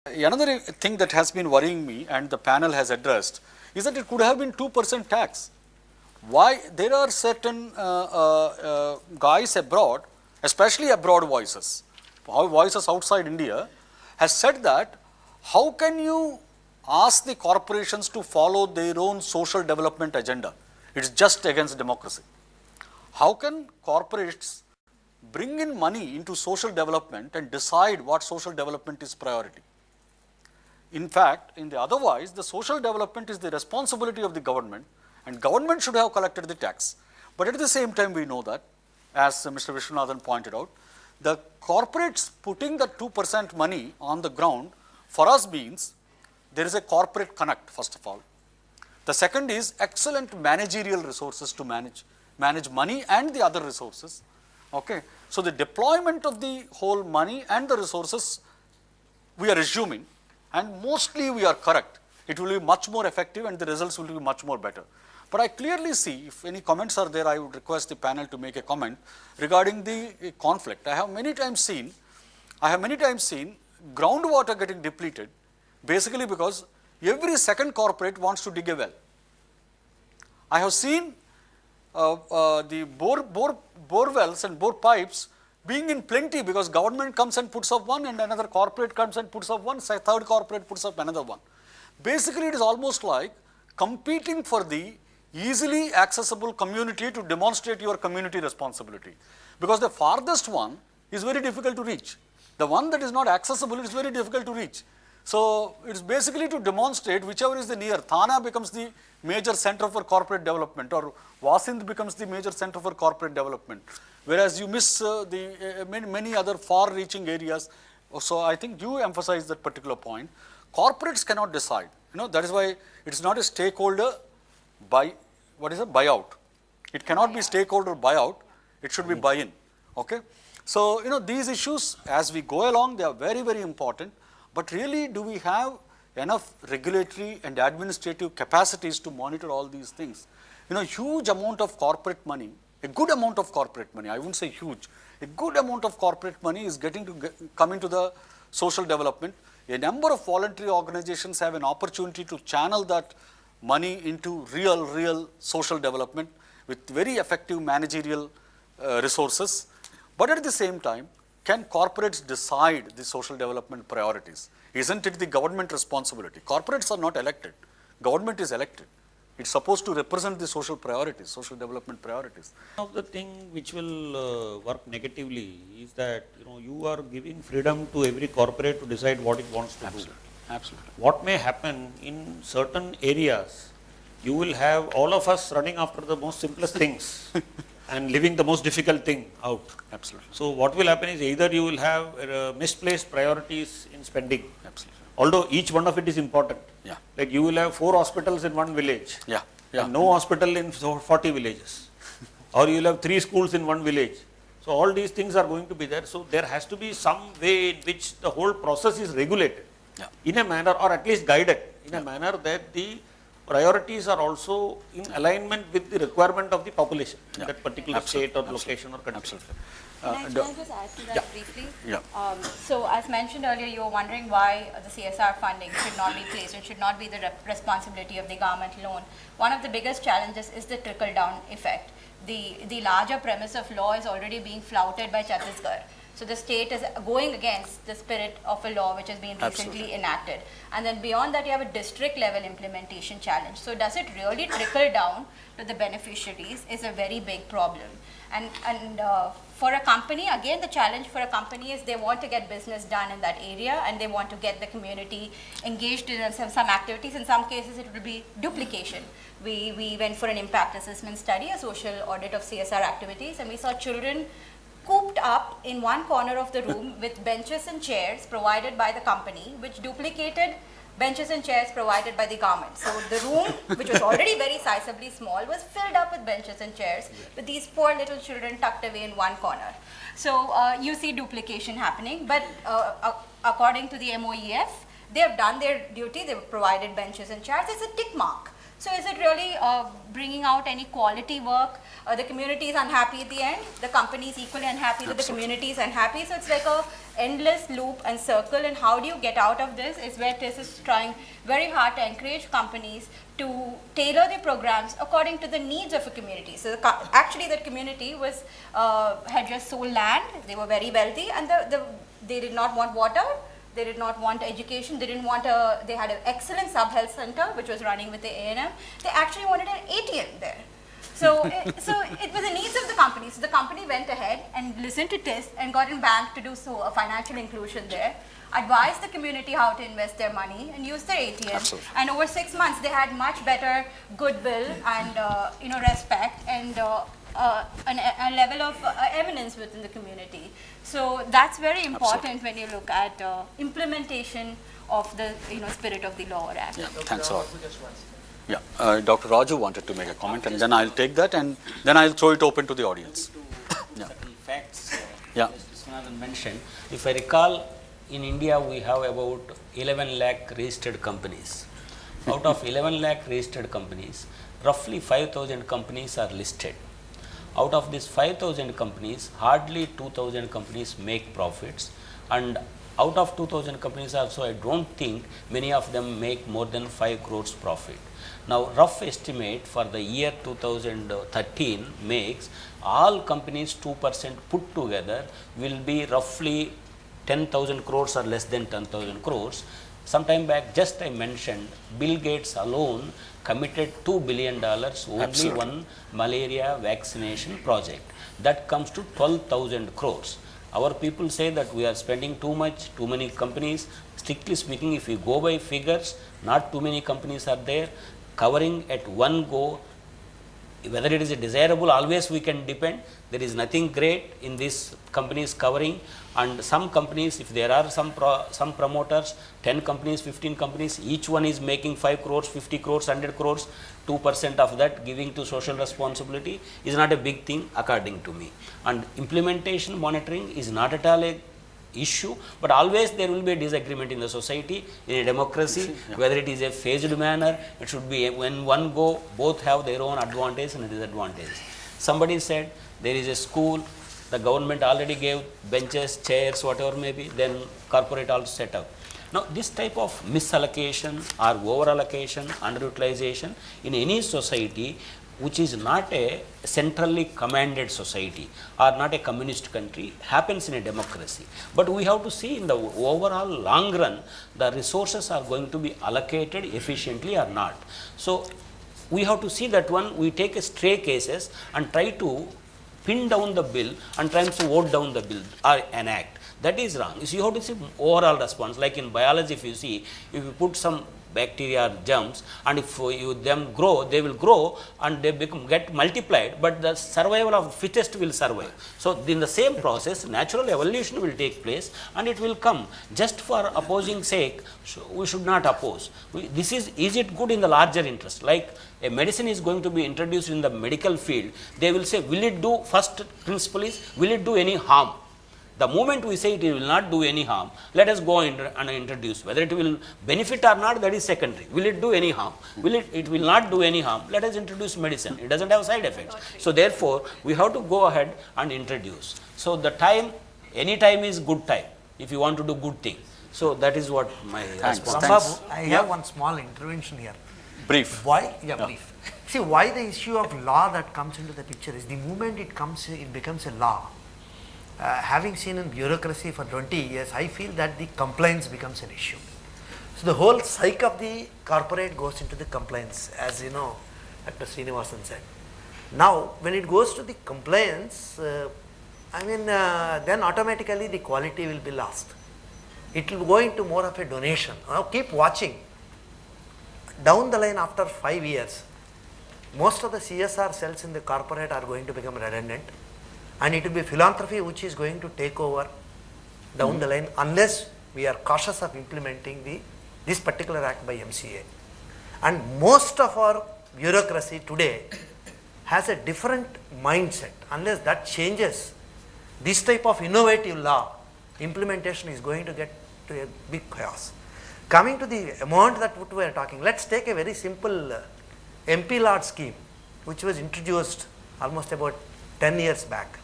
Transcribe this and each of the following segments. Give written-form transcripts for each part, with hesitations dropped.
Another thing that has been worrying me and the panel has addressed is that it could have been 2% tax. Why? There are certain guys abroad, especially abroad voices outside India, has said that how can you ask the corporations to follow their own social development agenda? It's just against democracy. How can corporates bring in money into social development and decide what social development is priority? In fact, in the otherwise, the social development is the responsibility of the government, and government should have collected the tax. But at the same time, we know that, as Mr. Vishwanathan pointed out, the corporates putting the 2% money on the ground for us means there is a corporate connect, first of all. The second is excellent managerial resources to manage money and the other resources. Okay. So the deployment of the whole money and the resources, we are assuming, and mostly we are correct. It will be much more effective and the results will be much more better. But I clearly see, if any comments are there, I would request the panel to make a comment regarding the conflict. I have many times seen groundwater getting depleted basically because every second corporate wants to dig a well. I have seen the bore wells and bore pipes being in plenty because government comes and puts up one and another corporate comes and puts up one, third corporate puts up another one. Basically, it is almost like competing for the easily accessible community to demonstrate your community responsibility, because the farthest one is very difficult to reach. The one that is not accessible is very difficult to reach. So it's basically to demonstrate whichever is the near. Thana becomes the major center for corporate development, or Vasind becomes the major center for corporate development, whereas you miss many other far-reaching areas. So I think you emphasize that particular point. Corporates cannot decide. That is why it's not a stakeholder buyout. It cannot be stakeholder buyout. It should be buy-in. Okay. So these issues, as we go along, they are very, very important. But really, do we have enough regulatory and administrative capacities to monitor all these things? Huge amount of corporate money, a good amount of corporate money, I wouldn't say huge, a good amount of corporate money is come into the social development. A number of voluntary organizations have an opportunity to channel that money into real social development with very effective managerial resources. But at the same time, can corporates decide the social development priorities? Isn't it the government responsibility? Corporates are not elected. Government is elected. It's supposed to represent the social priorities, social development priorities. One of the things which will work negatively is that you are giving freedom to every corporate to decide what it wants to do. Absolutely. What may happen in certain areas, you will have all of us running after the most simplest things and leaving the most difficult thing out. Absolutely. So what will happen is either you will have misplaced priorities in spending. Absolutely. Although each one of it is important. Yeah. Like you will have 4 hospitals in one village. Yeah. And no hospital in 40 villages. Or you will have 3 schools in one village. So all these things are going to be there. So there has to be some way in which the whole process is regulated. Yeah. In a manner, or at least guided in a manner that the priorities are also in alignment with the requirement of the population in that particular state or location or country. Absolutely. Can I just add to that briefly? Yeah. So as mentioned earlier, you were wondering why the CSR funding should not be placed and should not be the responsibility of the government alone. One of the biggest challenges is the trickle-down effect. The larger premise of law is already being flouted by Chhattisgarh. So the state is going against the spirit of a law which has been recently enacted. And then beyond that, you have a district level implementation challenge. So does it really trickle down to the beneficiaries is a very big problem. And for a company, again, the challenge for a company is they want to get business done in that area and they want to get the community engaged in some activities. In some cases, it will be duplication. We went for an impact assessment study, a social audit of CSR activities, and we saw children cooped up in one corner of the room with benches and chairs provided by the company, which duplicated benches and chairs provided by the government. So the room, which was already very sizably small, was filled up with benches and chairs with these poor little children tucked away in one corner. So you see duplication happening, but according to the MOEF, they have done their duty, they have provided benches and chairs. It's a tick mark. So is it really bringing out any quality work? The community is unhappy at the end, the company is equally unhappy that the community is unhappy. So it's like a endless loop and circle, and how do you get out of this is where TIS is trying very hard to encourage companies to tailor the programs according to the needs of a community. So actually that community was had just sold land, they were very wealthy, and they did not want water, they did not want education, they didn't want they had an excellent sub-health center which was running with the A&M. They actually wanted an ATM there. So it was the needs of the company. So the company went ahead and listened to TIS and got in bank to do so, a financial inclusion there, advised the community how to invest their money and use their ATM. Absolutely. And over 6 months, they had much better goodwill and respect and a level of eminence within the community. So that's very important when you look at implementation of the spirit of the law or act. Yeah, thanks a lot. Yeah, Dr. Raju wanted to make a comment, and then I'll take that, and then I'll throw it open to the audience. Yeah. Certain facts Yeah. Justice Swaminathan mentioned. If I recall, in India we have about 11 lakh registered companies. Out of 11 lakh registered companies, roughly 5,000 companies are listed. Out of these 5,000 companies, hardly 2,000 companies make profits, and out of 2,000 companies also, I don't think many of them make more than 5 crores profit. Now, rough estimate for the year 2013 makes all companies 2% put together will be roughly 10,000 crores or less than 10,000 crores. Sometime back, just I mentioned, Bill Gates alone committed $2 billion only Absolutely. one malaria vaccination project. That comes to 12,000 crores. Our people say that we are spending too much, too many companies. Strictly speaking, if we go by figures, not too many companies are there covering at one go. Whether it is desirable, always we can depend. There is nothing great in these companies covering, and some companies, if there are some promoters, 10 companies, 15 companies, each one is making 5 crores, 50 crores, 100 crores, 2% of that giving to social responsibility is not a big thing according to me. And implementation monitoring is not at all a issue, but always there will be a disagreement in the society, in a democracy, whether it is a phased manner, it should be when one go, both have their own advantage and disadvantage. Somebody said there is a school, the government already gave benches, chairs, whatever may be, then corporate also set up. Now, this type of misallocation or over-allocation, underutilization in any society which is not a centrally commanded society or not a communist country happens in a democracy. But we have to see in the overall long run, the resources are going to be allocated efficiently or not. So, we have to see that one, we take a stray cases and try to pin down the bill and try to vote down the bill or an act. That is wrong. So, you have to see overall response. Like in biology, if you see, if you put some bacteria or germs and if them grow, they will grow and they get multiplied, but the survival of fittest will survive. So, in the same process, natural evolution will take place and it will come. Just for opposing sake, we should not oppose. Is it good in the larger interest? Like a medicine is going to be introduced in the medical field, they will say, will it do, first principle is, will it do any harm? The moment we say it will not do any harm, let us go and introduce. Whether it will benefit or not, that is secondary. Will it do any harm? It will not do any harm. Let us introduce medicine. It doesn't have side effects. So therefore, we have to go ahead and introduce. So the time, any time is good time if you want to do good thing. So that is what my response. Thanks. Babu, I have one small intervention here. Brief. Why? Yeah, brief. See, why the issue of law that comes into the picture is the moment it comes, it becomes a law. Having seen in bureaucracy for 20 years, I feel that the compliance becomes an issue. So the whole psyche of the corporate goes into the compliance, as you know, Dr. Srinivasan said. Now, when it goes to the compliance, then automatically the quality will be lost. It will go into more of a donation. Now, keep watching. Down the line, after 5 years, most of the CSR cells in the corporate are going to become redundant. And it will be philanthropy which is going to take over down the line unless we are cautious of implementing this particular act by MCA. And most of our bureaucracy today has a different mindset. Unless that changes, this type of innovative law implementation is going to get to a big chaos. Coming to the amount that we are talking, let's take a very simple MP lot scheme, which was introduced almost about 10 years back.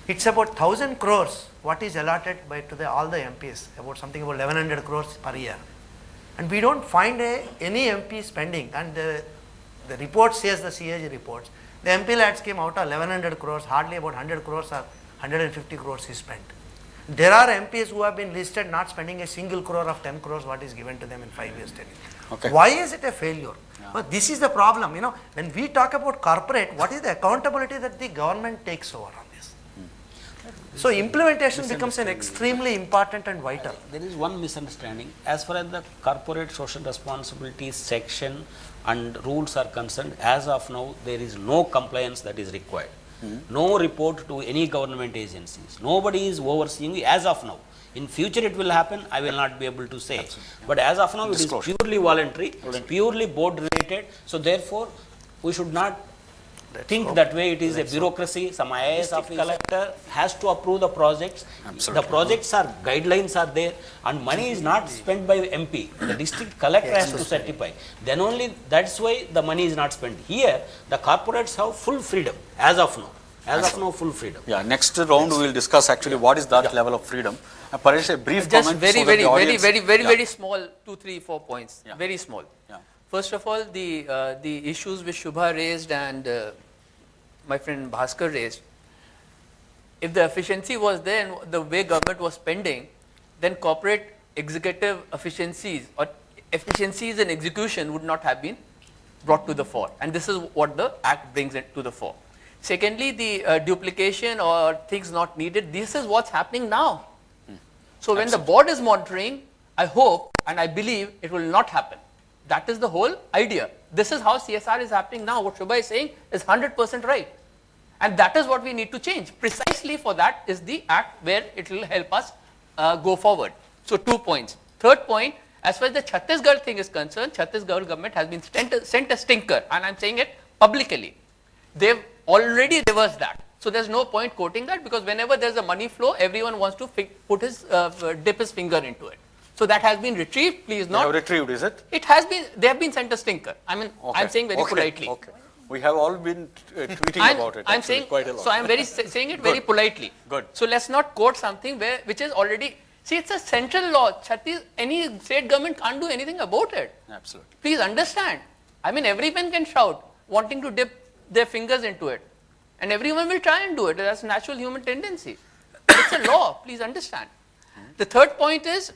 It's about 1,000 crores what is allotted to all the MPs, about something about 1100 crores per year. And we don't find any MP spending, and the report says, the CAG reports, the MP lot scheme out of 1100 crores, hardly about 100 crores or 150 crores is spent. There are MPs who have been listed not spending a single crore of 10 crores what is given to them in 5 years, 10 years. Okay. Why is it a failure? But this is the problem, when we talk about corporate, what is the accountability that the government takes over on this? So implementation becomes an extremely important and vital. There is one misunderstanding. As far as the corporate social responsibility section and rules are concerned, as of now, there is no compliance that is required. No report to any government agencies. Nobody is overseeing it as of now. In future it will happen, I will not be able to say. But as of now, it is purely voluntary, purely board related. So therefore, we should not think that way. It is a bureaucracy. Some IAS officer collector has to approve the projects. The projects are, guidelines are there, and money is not spent by MP. The district collector has to certify. Then only, that's why the money is not spent. Here, the corporates have full freedom as of now. As of now, full freedom. Yeah, next round we will discuss actually what is that level of freedom. Paresh, a brief Just comment. very, so that very, the very, audience- very, very, Yeah. very small, 2, 3, 4 points. Yeah. Very small. Yeah. First of all, the issues which Shubha raised and my friend Bhaskar raised, if the efficiency was there and the way government was spending, then corporate executive efficiencies or efficiencies in execution would not have been brought to the fore. And this is what the Act brings it to the fore. Secondly, the duplication or things not needed, this is what's happening now. So when the board is monitoring, I hope and I believe it will not happen. That is the whole idea. This is how CSR is happening now. What Shubha is saying is 100% right. And that is what we need to change. Precisely for that is the Act where it will help us go forward. So 2 points. Third point, as far as the Chhattisgarh thing is concerned, Chhattisgarh government has been sent a stinker, and I'm saying it publicly. They've already reversed that. So there's no point quoting that, because whenever there's a money flow, everyone wants to dip his finger into it. So that has been retrieved. Please They not. have retrieved, is it? It has been. They have been sent a stinker. I mean, I'm saying very politely. Okay. We have all been tweeting about it. I'm actually, saying. quite a lot. So I'm saying it very politely. Good. So let's not quote something which is already. See, it's a central law. Any state government can't do anything about it. Absolutely. Please understand. I mean, everyone can shout, wanting to dip their fingers into it. And everyone will try and do it. That's a natural human tendency. But it's a law. Please understand. The third point is,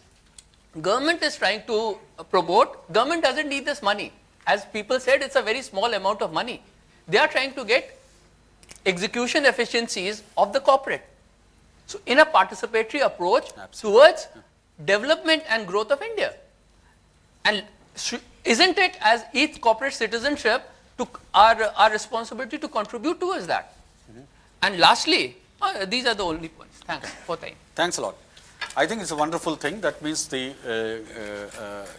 government is trying to promote. Government doesn't need this money. As people said, it's a very small amount of money. They are trying to get execution efficiencies of the corporate. So in a participatory approach towards development and growth of India. And isn't it as each corporate citizenship to our responsibility to contribute towards that? And lastly, these are the only points. Thanks for time. Thanks a lot. I think it's a wonderful thing. That means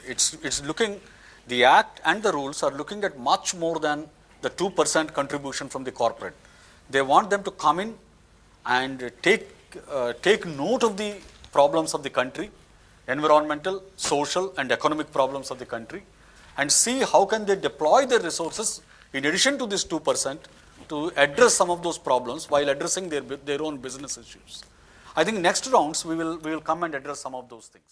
it's looking, the Act and the rules are looking at much more than the 2% contribution from the corporate. They want them to come in and take note of the problems of the country, environmental, social and economic problems of the country, and see how can they deploy their resources in addition to this 2% to address some of those problems while addressing their own business issues. I think next rounds we will come and address some of those things.